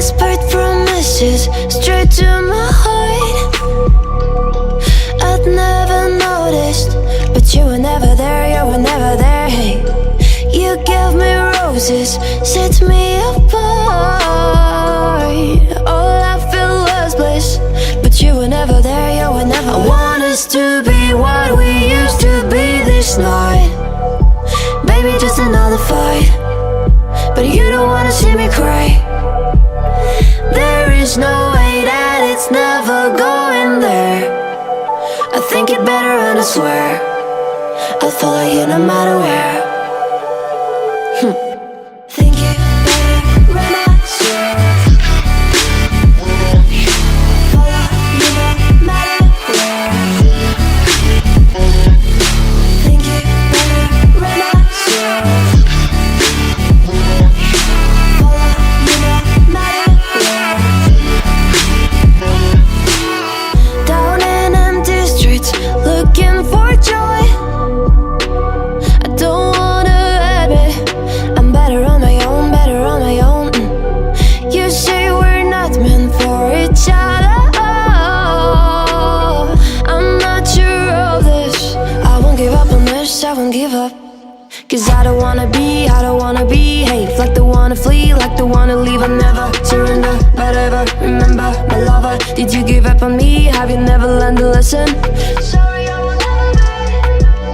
whispered promises straight to my heart. I'd never noticed, but you were never there, you were never there. Hey, you gave me roses, set me apart. All I felt was bliss, but you were never there, you were never there. I want us to be what we used to be this night. Baby, just another fight, but you don't wanna see me cry. There is no way that it's never going there. I think it better and I swear I'll follow you no matter where. Think it better when I swear. Follow you no matter where. Think it better when I swear. Follow you no matter where. Down in empty streets, looking for joy. I don't wanna admit I'm better on my own, better on my own. You say we're not meant for each other. I'm not sure of this. I won't give up on this, I won't give up. Cause I don't wanna behave like the one to flee, like the one to leave. I never surrender, but ever remember my lover. Did you give up on me? Have you never learned a lesson? Sorry, I will never be.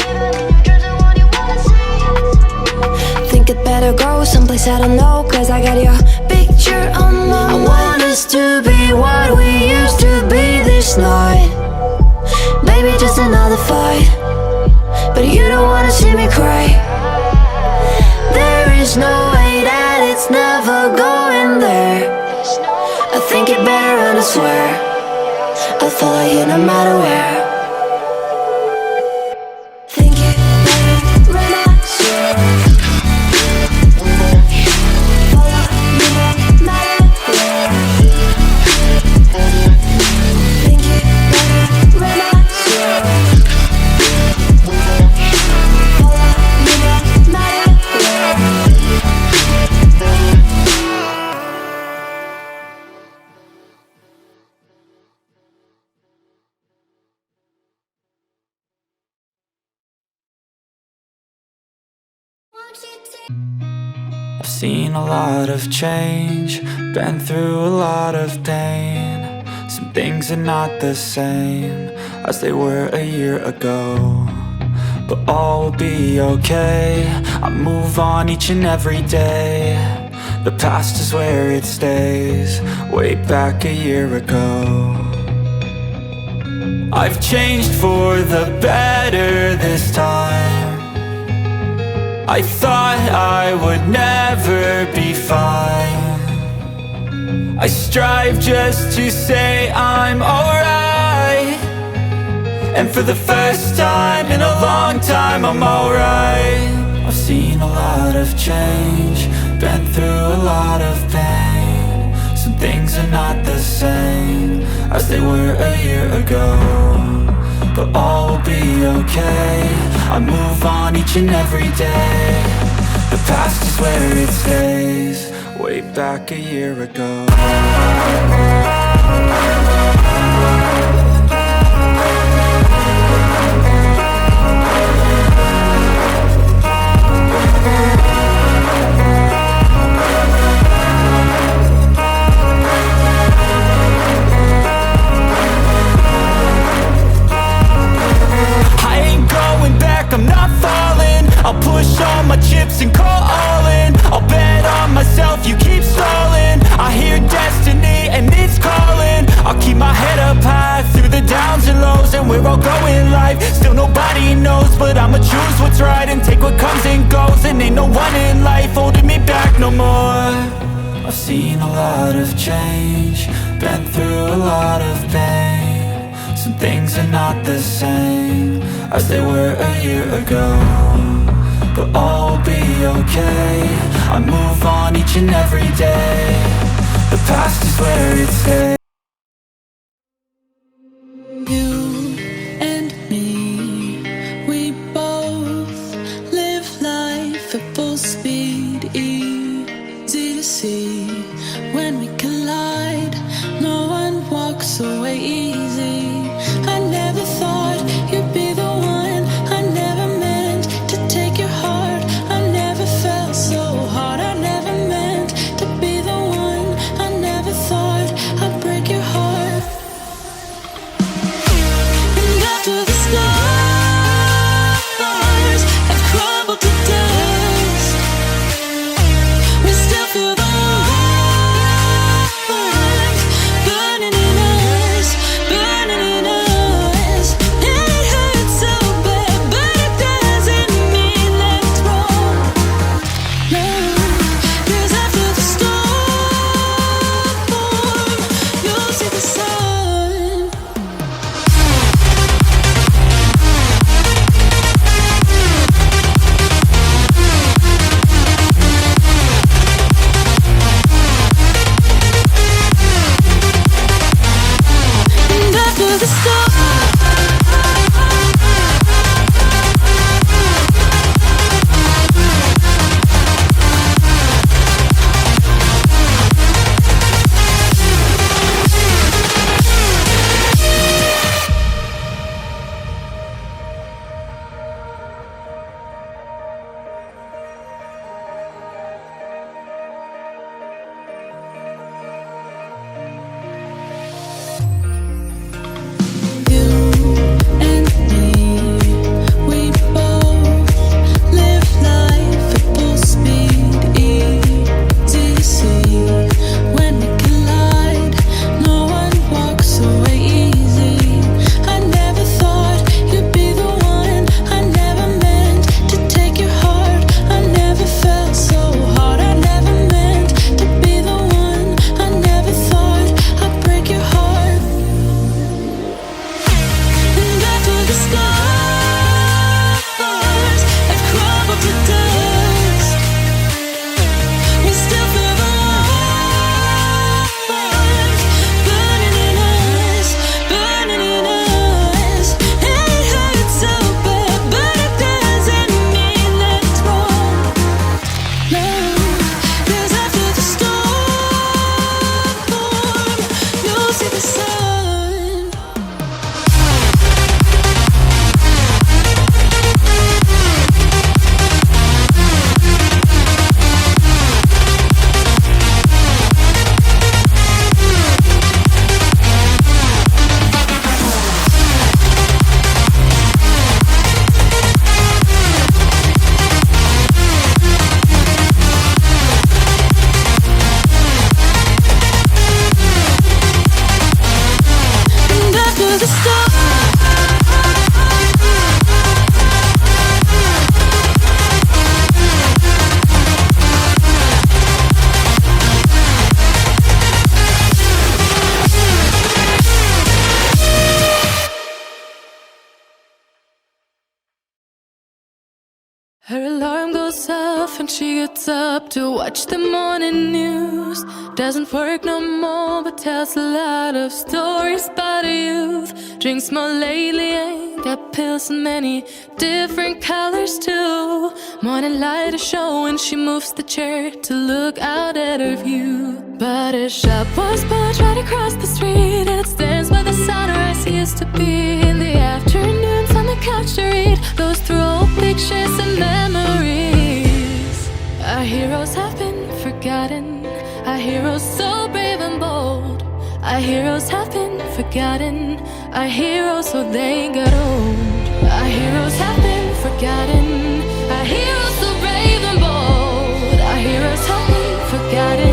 Even in your dreams, the one you wanna see. Think it better go someplace I don't know, cause I got your picture on my mind. I want us to be what we used to be this night. Baby, just another fight, but you don't wanna see me cry. There is no way that it's never going there. I think it better and I swear I'll follow you no matter where. Think it better when I swear. Follow you no matter where. Think it better when I swear. Follow you no matter where. I've seen a lot of change, been through a lot of pain. Some things are not the same as they were a year ago, but all will be okay. I move on each and every day. The past is where it stays, way back a year ago. I've changed for the better this time. I thought I would never be fine. I strive just to say I'm alright, and for the first time in a long time I'm alright. I've seen a lot of change, been through a lot of pain. Some things are not the same as they were a year ago, but all will be okay. I move on each and every day. The past is where it stays, way back a year ago. I'm not falling, I'll push all my chips and call all in. I'll bet on myself, you keep stalling. I hear destiny and it's calling. I'll keep my head up high through the downs and lows, and we're all going live. Still nobody knows, but I'ma choose what's right and take what comes and goes. And ain't no one in life holding me back no more. I've seen a lot of change, been through a lot of pain. Some things are not the same as they were a year ago, but all will be okay. I move on each and every day. The past is where it stays. You and me, we both live life at full speed. Easy to see when we collide. when she gets up to watch the morning news. Doesn't work no more, but tells a lot of stories about her youth. Drinks more lately, ain't got pills in many different colors too. Morning light is showing, she moves the chair to look out at her view. But her shop was built right across the street, and it stands by the sunrise used to be. In the afternoons on the couch to read, goes through old pictures and memories. Our heroes have been forgotten, our heroes so brave and bold. Our heroes have been forgotten, our heroes so they got old. Our heroes have been forgotten, our heroes so brave and bold. Our heroes have been forgotten,